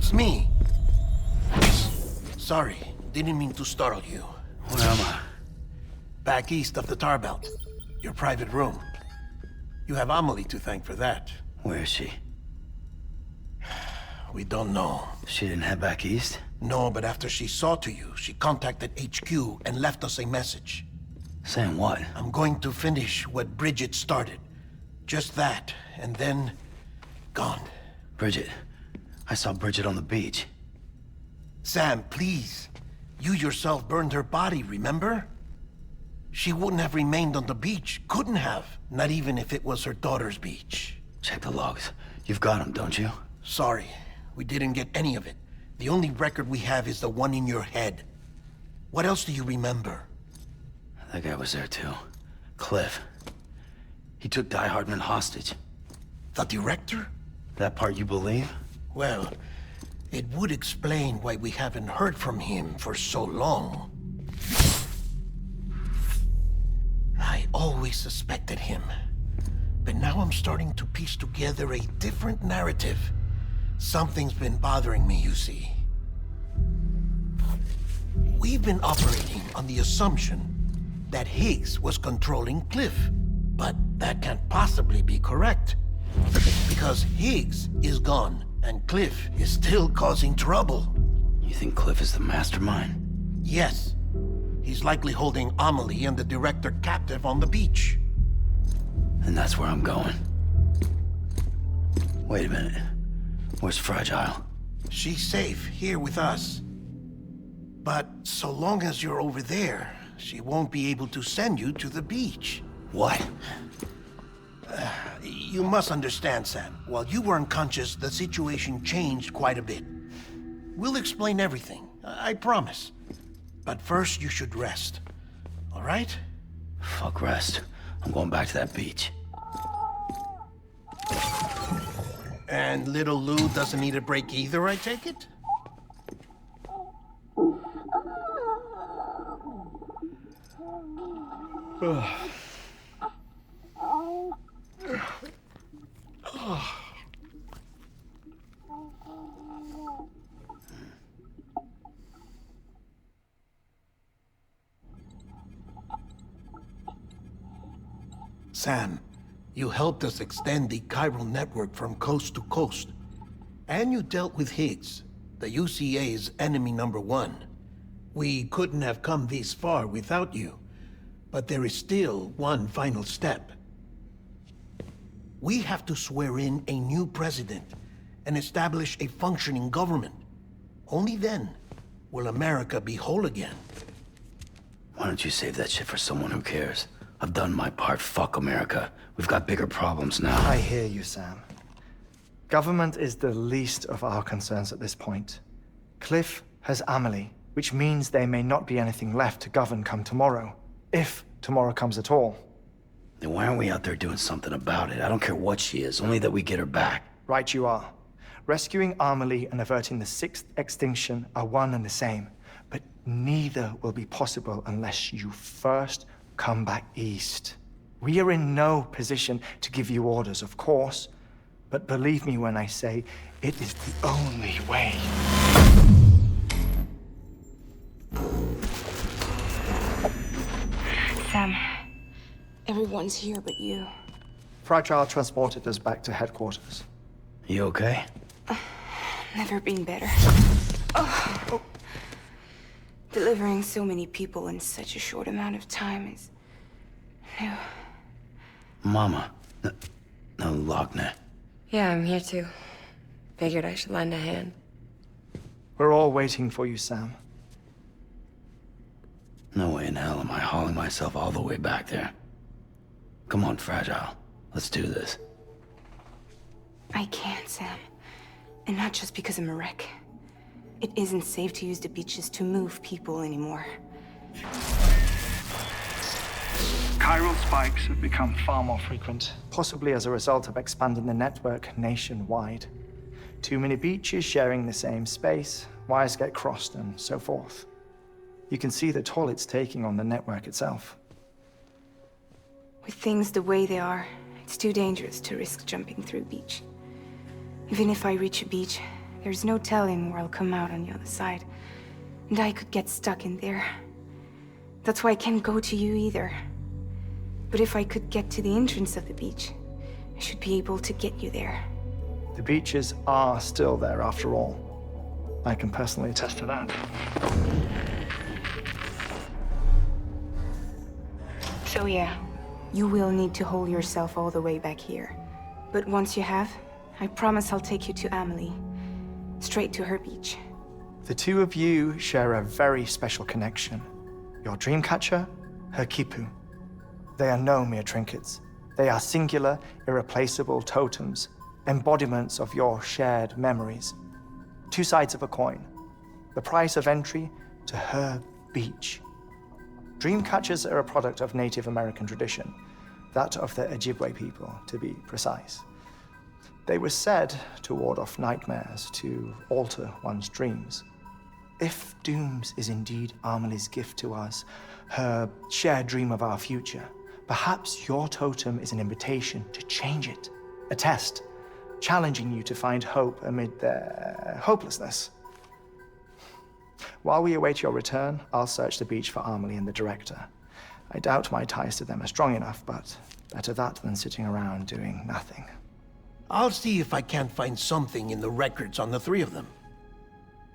It's me. Sorry, didn't mean to startle you. Where am I? Back east of the tar belt. Your private room. You have Amelie to thank for that. Where is she? We don't know. She didn't head back east? No, but after she saw to you, she contacted HQ and left us a message. Saying what? I'm going to finish what Bridget started. Just that, and then... gone. Bridget. I saw Bridget on the beach. Sam, please. You yourself burned her body, remember? She wouldn't have remained on the beach. Couldn't have. Not even if it was her daughter's beach. Check the logs. You've got them, don't you? Sorry, we didn't get any of it. The only record we have is the one in your head. What else do you remember? That guy was there too. Cliff. He took Die Hardman hostage. The director? That part you believe? Well, it would explain why we haven't heard from him for so long. I always suspected him. But now I'm starting to piece together a different narrative. Something's been bothering me, you see. We've been operating on the assumption that Higgs was controlling Cliff. But that can't possibly be correct. Because Higgs is gone, and Cliff is still causing trouble. You think Cliff is the mastermind? Yes. He's likely holding Amelie and the director captive on the beach. And that's where I'm going. Wait a minute. Where's Fragile? She's safe here with us. But so long as you're over there, she won't be able to send you to the beach. What? You must understand, Sam. While you were unconscious, the situation changed quite a bit. We'll explain everything, I promise. But first, you should rest. All right? Fuck rest. I'm going back to that beach. And little Lou doesn't need a break either, I take it? Sam, you helped us extend the chiral network from coast to coast. And you dealt with Higgs, the UCA's enemy #1. We couldn't have come this far without you. But there is still one final step. We have to swear in a new president and establish a functioning government. Only then will America be whole again. Why don't you save that shit for someone who cares? I've done my part. Fuck America. We've got bigger problems now. I hear you, Sam. Government is the least of our concerns at this point. Cliff has Amelie, which means there may not be anything left to govern come tomorrow. If tomorrow comes at all. Then why aren't we out there doing something about it? I don't care what she is, only that we get her back. Right you are. Rescuing Amelie and averting the 6th extinction are one and the same. But neither will be possible unless you first come back east. We are in no position to give you orders, of course. But believe me when I say, it is the only way. Sam, everyone's here but you. Fragile transported us back to headquarters. You okay? Never been better. Oh. Delivering so many people in such a short amount of time is new. Mama. No, Lochner. Yeah, I'm here too. Figured I should lend a hand. We're all waiting for you, Sam. No way in hell am I hauling myself all the way back there. Come on, Fragile. Let's do this. I can't, Sam. And not just because I'm a wreck. It isn't safe to use the beaches to move people anymore. Chiral spikes have become far more frequent. Possibly as a result of expanding the network nationwide. Too many beaches sharing the same space, wires get crossed, and so forth. You can see the toll it's taking on the network itself. With things the way they are, it's too dangerous to risk jumping through a beach. Even if I reach a beach, There's no telling where I'll come out on the other side. And I could get stuck in there. That's why I can't go to you either. But if I could get to the entrance of the beach, I should be able to get you there. The beaches are still there after all. I can personally attest to that. So yeah, you will need to hold yourself all the way back here. But once you have, I promise I'll take you to Amelie. Straight to her beach. The two of you share a very special connection. Your dreamcatcher, her quipu. They are no mere trinkets. They are singular, irreplaceable totems, embodiments of your shared memories. Two sides of a coin. The price of entry to her beach. Dreamcatchers are a product of Native American tradition, that of the Ojibwe people, to be precise. They were said to ward off nightmares, to alter one's dreams. If Dooms is indeed Amelie's gift to us, her shared dream of our future, perhaps your totem is an invitation to change it, a test, challenging you to find hope amid their hopelessness. While we await your return, I'll search the beach for Amelie and the director. I doubt my ties to them are strong enough, but better that than sitting around doing nothing. I'll see if I can't find something in the records on the three of them.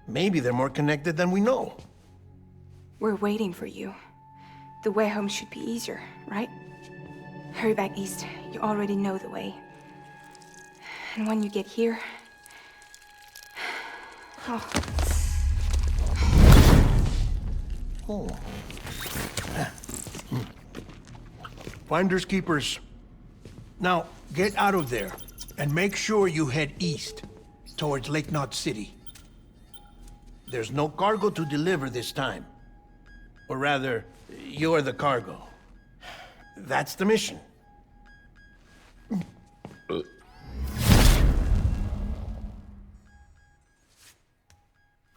Maybe they're more connected than we know. We're waiting for you. The way home should be easier, right? Hurry back east. You already know the way. And when you get here... Oh. Oh. Finders keepers. Now, get out of there, and make sure you head east, towards Lake Knot City. There's no cargo to deliver this time. Or rather, you're the cargo. That's the mission.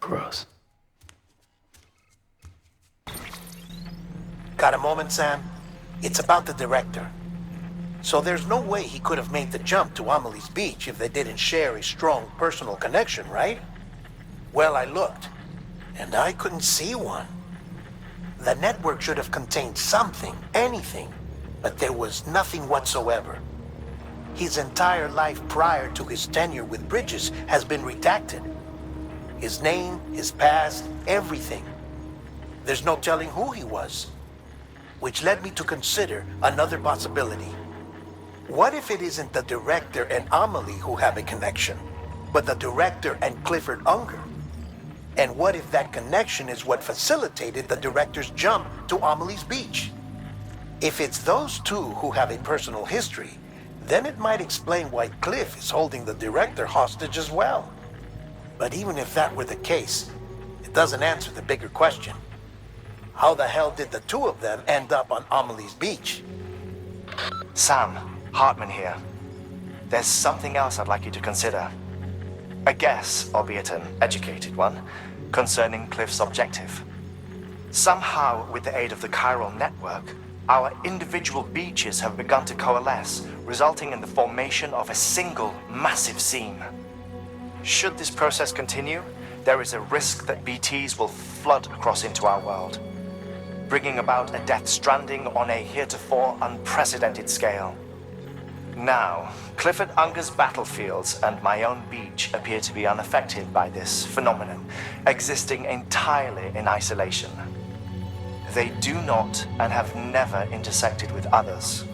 Gross. Got a moment, Sam? It's about the director. So there's no way he could have made the jump to Amelie's beach if they didn't share a strong personal connection, right? Well, I looked, and I couldn't see one. The network should have contained something, anything, but there was nothing whatsoever. His entire life prior to his tenure with Bridges has been redacted. His name, his past, everything. There's no telling who he was. Which led me to consider another possibility. What if it isn't the director and Amelie who have a connection, but the director and Clifford Unger? And what if that connection is what facilitated the director's jump to Amelie's beach? If it's those two who have a personal history, then it might explain why Cliff is holding the director hostage as well. But even if that were the case, it doesn't answer the bigger question. How the hell did the two of them end up on Amelie's beach? Sam, Hartman here. There's something else I'd like you to consider. A guess, albeit an educated one, concerning Cliff's objective. Somehow, with the aid of the chiral network, our individual beaches have begun to coalesce, resulting in the formation of a single massive seam. Should this process continue, there is a risk that BTs will flood across into our world, bringing about a Death Stranding on a heretofore unprecedented scale. Now, Clifford Unger's battlefields and my own beach appear to be unaffected by this phenomenon, existing entirely in isolation. They do not and have never intersected with others.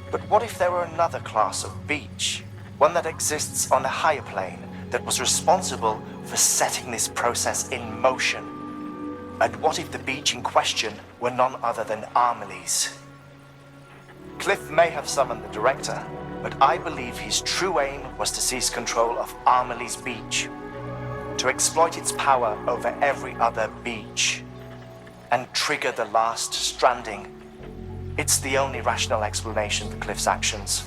But what if there were another class of beach, one that exists on a higher plane, that was responsible for setting this process in motion? And what if the beach in question were none other than Amelie's? Cliff may have summoned the director, but I believe his true aim was to seize control of Amelie's beach, to exploit its power over every other beach, and trigger the last stranding. It's the only rational explanation for Cliff's actions,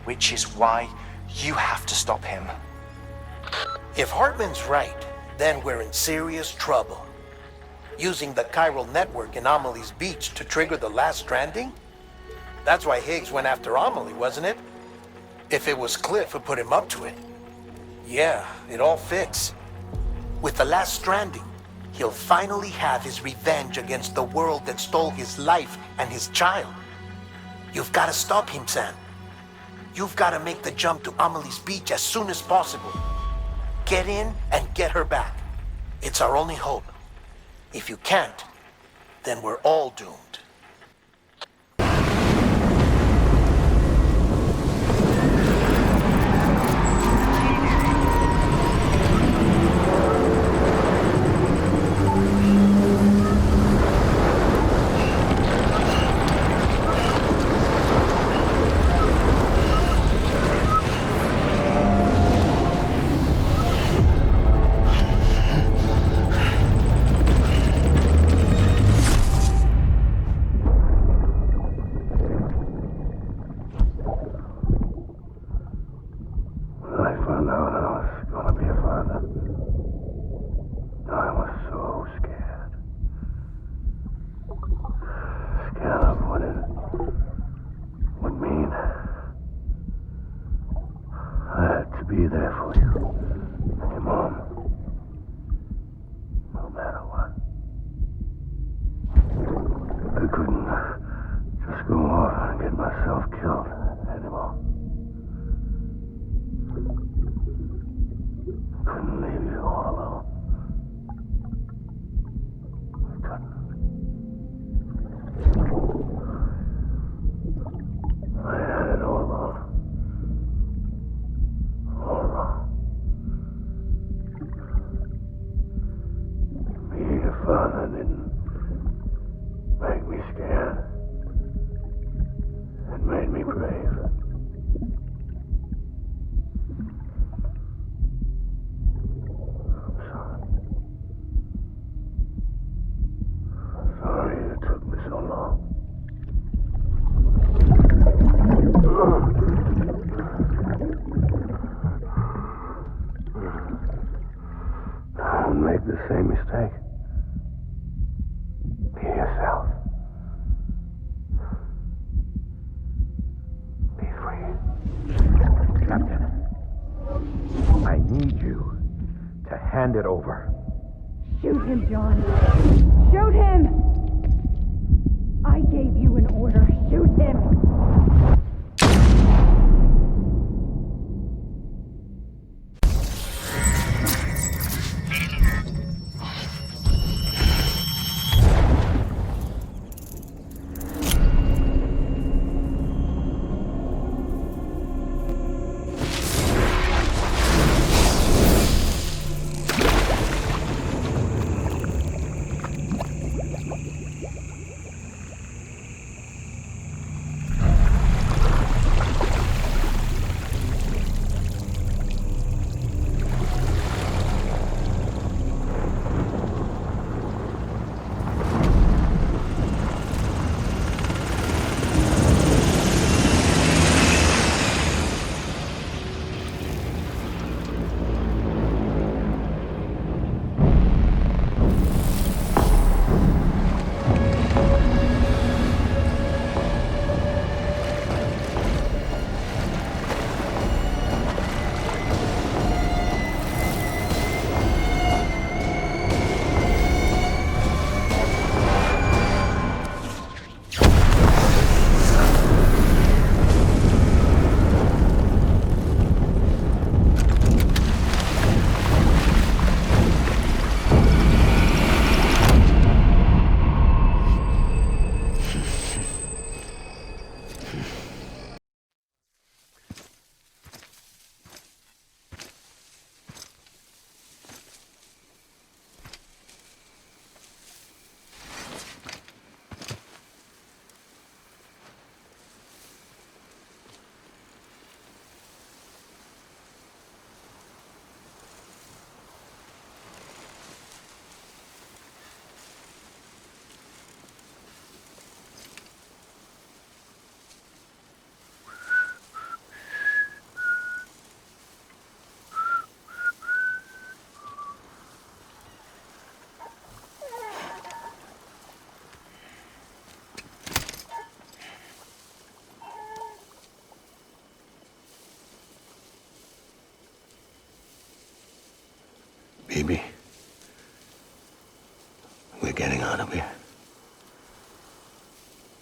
which is why you have to stop him. If Hartman's right, then we're in serious trouble. Using the chiral network in Amelie's beach to trigger the last stranding? That's why Higgs went after Amelie, wasn't it? If it was Cliff who put him up to it. Yeah, it all fits. With the last stranding, he'll finally have his revenge against the world that stole his life and his child. You've got to stop him, Sam. You've got to make the jump to Amelie's beach as soon as possible. Get in and get her back. It's our only hope. If you can't, then we're all doomed. Be there for you, and your mom, no matter what. I couldn't just go off and get myself killed anymore. Couldn't leave you all alone. I couldn't. I had it all wrong. All wrong. Being a father didn't make me scared. It made me brave. I'm sorry. Sorry it took me so long. Don't make the same mistake. Be yourself. Be free. Captain, I need you to hand it over. Shoot him, John. Shoot him! I gave you an order. Shoot him! Baby, we're getting out of here.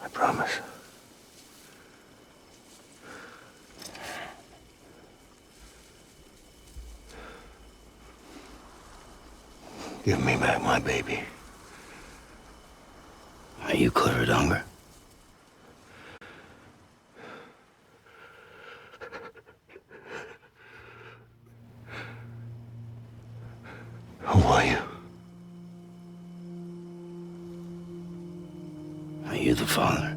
I promise. Give me back my baby. Are you Clifford Unger? Who are you? Are you the father?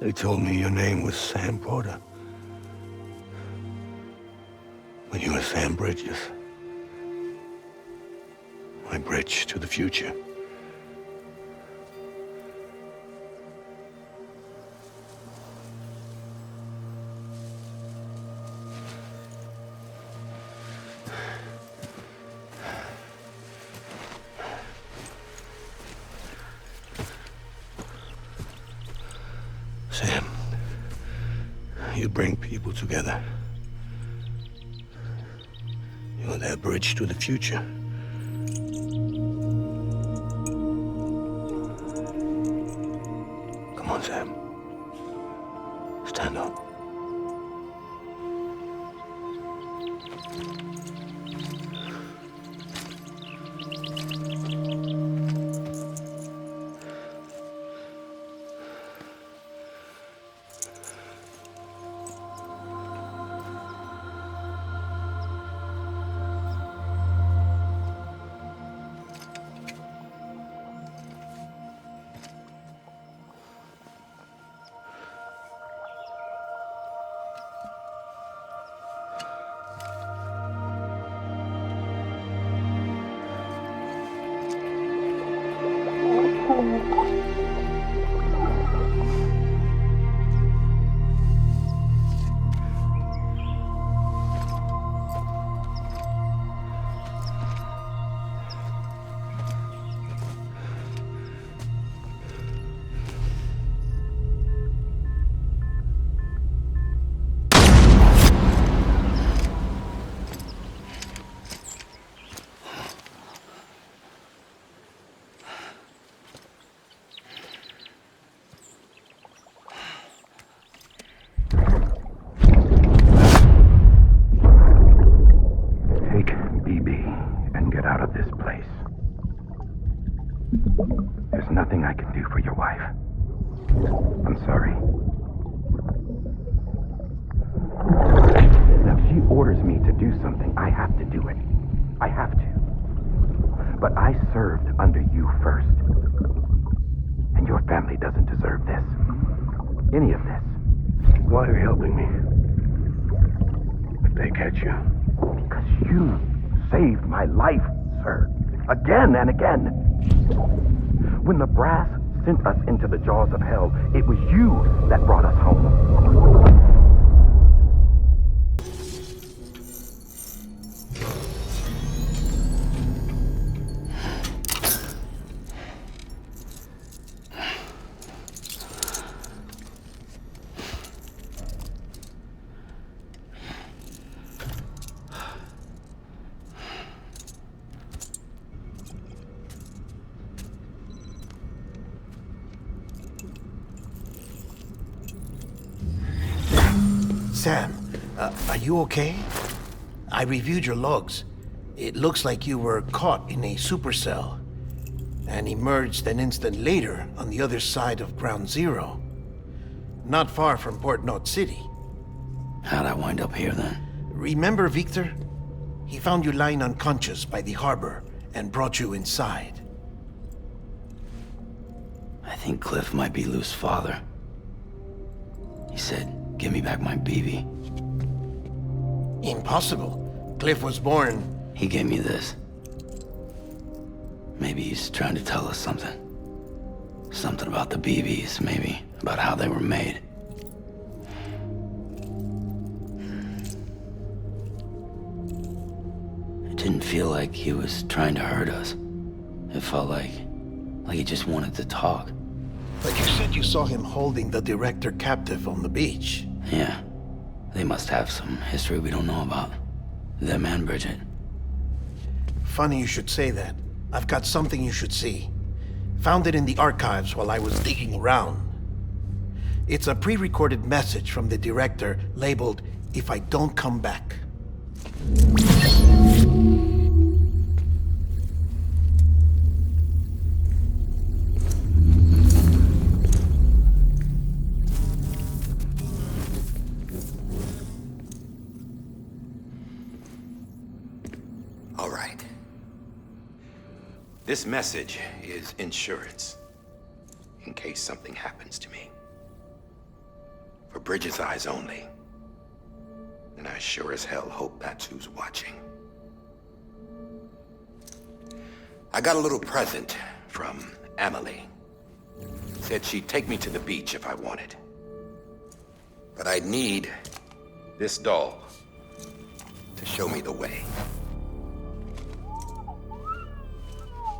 They told me your name was Sam Porter. But you were Sam Bridges. My bridge to the future. Sam, you bring people together. You're their bridge to the future. Come on, Sam. Stand up. There's nothing I can do for your wife. I'm sorry. Now, if she orders me to do something, I have to do it. I have to. But I served under you first. And your family doesn't deserve this. Any of this. Why are you helping me? If they catch you. Because you saved my life, sir. Again and again. When the brass sent us into the jaws of hell, it was you that brought us home. Sam, are you okay? I reviewed your logs. It looks like you were caught in a supercell and emerged an instant later on the other side of Ground Zero. Not far from Port Knot City. How'd I wind up here then? Remember Victor? He found you lying unconscious by the harbor and brought you inside. I think Cliff might be Lou's father. He said, "Give me back my baby." Impossible. Cliff was born... He gave me this. Maybe he's trying to tell us something. Something about the BBs, maybe. About how they were made. It didn't feel like he was trying to hurt us. It felt like he just wanted to talk. But you said you saw him holding the director captive on the beach. Yeah. They must have some history we don't know about. Them and Bridget. Funny you should say that. I've got something you should see. Found it in the archives while I was digging around. It's a pre-recorded message from the director labeled, "If I don't come back." All right. This message is insurance, in case something happens to me. For Bridget's eyes only. And I sure as hell hope that's who's watching. I got a little present from Emily. Said she'd take me to the beach if I wanted. But I'd need this doll to show me the way.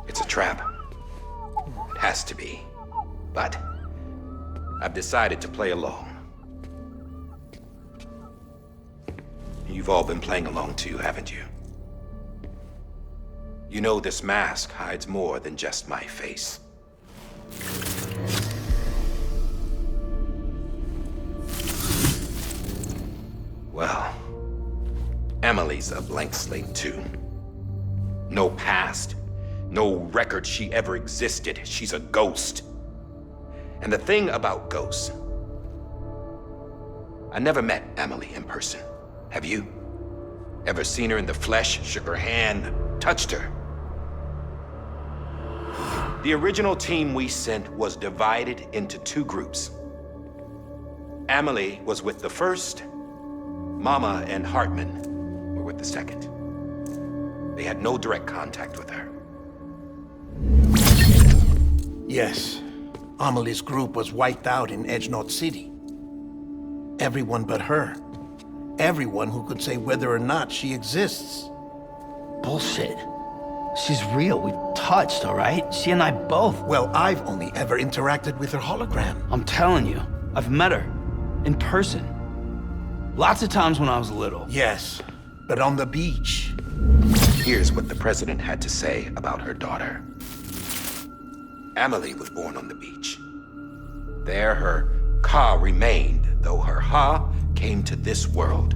It's a trap. It has to be. But I've decided to play along. You've all been playing along too, haven't you? You know this mask hides more than just my face. Well, Emily's a blank slate too. No past. No record she ever existed. She's a ghost. And the thing about ghosts, I never met Emily in person. Have you? Ever seen her in the flesh, shook her hand, touched her? The original team we sent was divided into two groups. Emily was with the first. Mama and Hartman were with the second. They had no direct contact with her. Yes. Amelie's group was wiped out in Edge Knot City. Everyone but her. Everyone who could say whether or not she exists. Bullshit. She's real. We've touched, all right? She and I both. Well, I've only ever interacted with her hologram. I'm telling you, I've met her. In person. Lots of times when I was little. Yes, but on the beach. Here's what the president had to say about her daughter. Emily was born on the beach. There her Ka remained, though her Ha came to this world.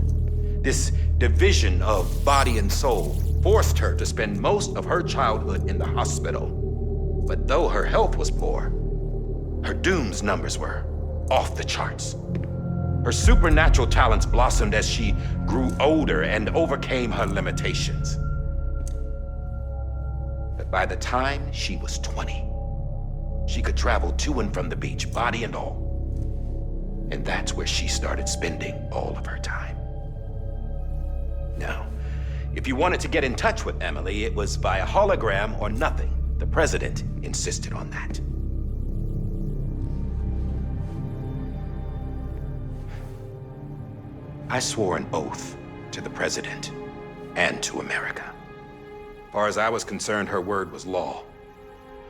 This division of body and soul forced her to spend most of her childhood in the hospital. But though her health was poor, her Doom's numbers were off the charts. Her supernatural talents blossomed as she grew older and overcame her limitations. But by the time she was 20, she could travel to and from the beach, body and all. And that's where she started spending all of her time. Now, if you wanted to get in touch with Emily, it was via hologram or nothing. The president insisted on that. I swore an oath to the president and to America. As far as I was concerned, her word was law.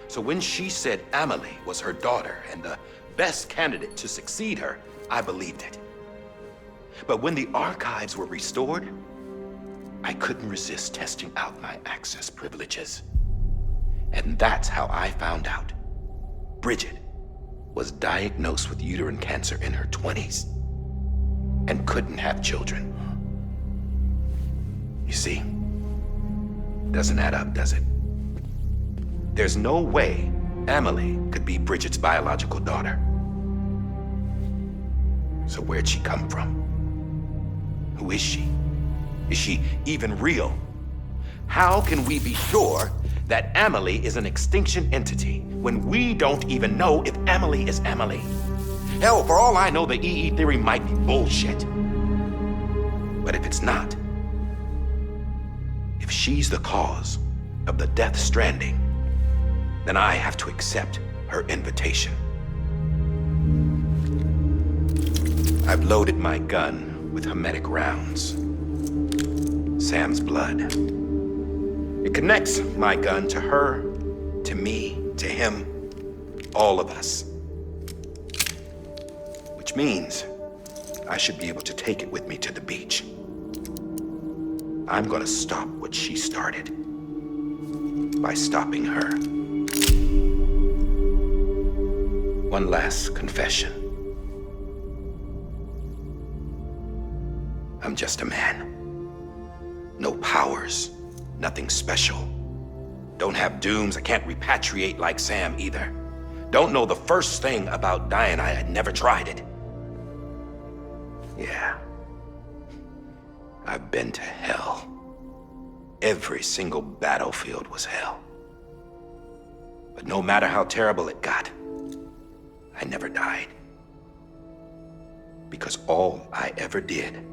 So when she said Emily was her daughter and the best candidate to succeed her, I believed it. But when the archives were restored, I couldn't resist testing out my access privileges. And that's how I found out Bridget was diagnosed with uterine cancer in her 20s and couldn't have children. You see, doesn't add up, does it? There's no way Emily could be Bridget's biological daughter. So where'd she come from? Who is she? Is she even real? How can we be sure that Emily is an extinction entity when we don't even know if Emily is Emily? Hell, for all I know, the EE theory might be bullshit. But if it's not, she's the cause of the Death Stranding, then I have to accept her invitation. I've loaded my gun with hermetic rounds. Sam's blood. It connects my gun to her, to me, to him, all of us. Which means I should be able to take it with me to the beach. I'm gonna stop what she started by stopping her. One last confession. I'm just a man. No powers, nothing special. Don't have dooms, I can't repatriate like Sam either. Don't know the first thing about dying, I had never tried it. Yeah. I've been to hell. Every single battlefield was hell. But no matter how terrible it got, I never died. Because all I ever did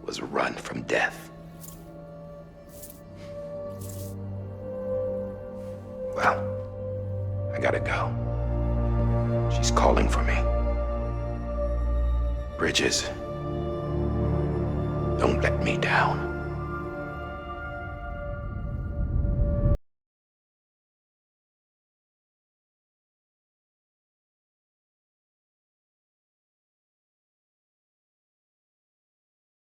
was run from death. Well, I gotta go. She's calling for me. Bridges, don't let me down.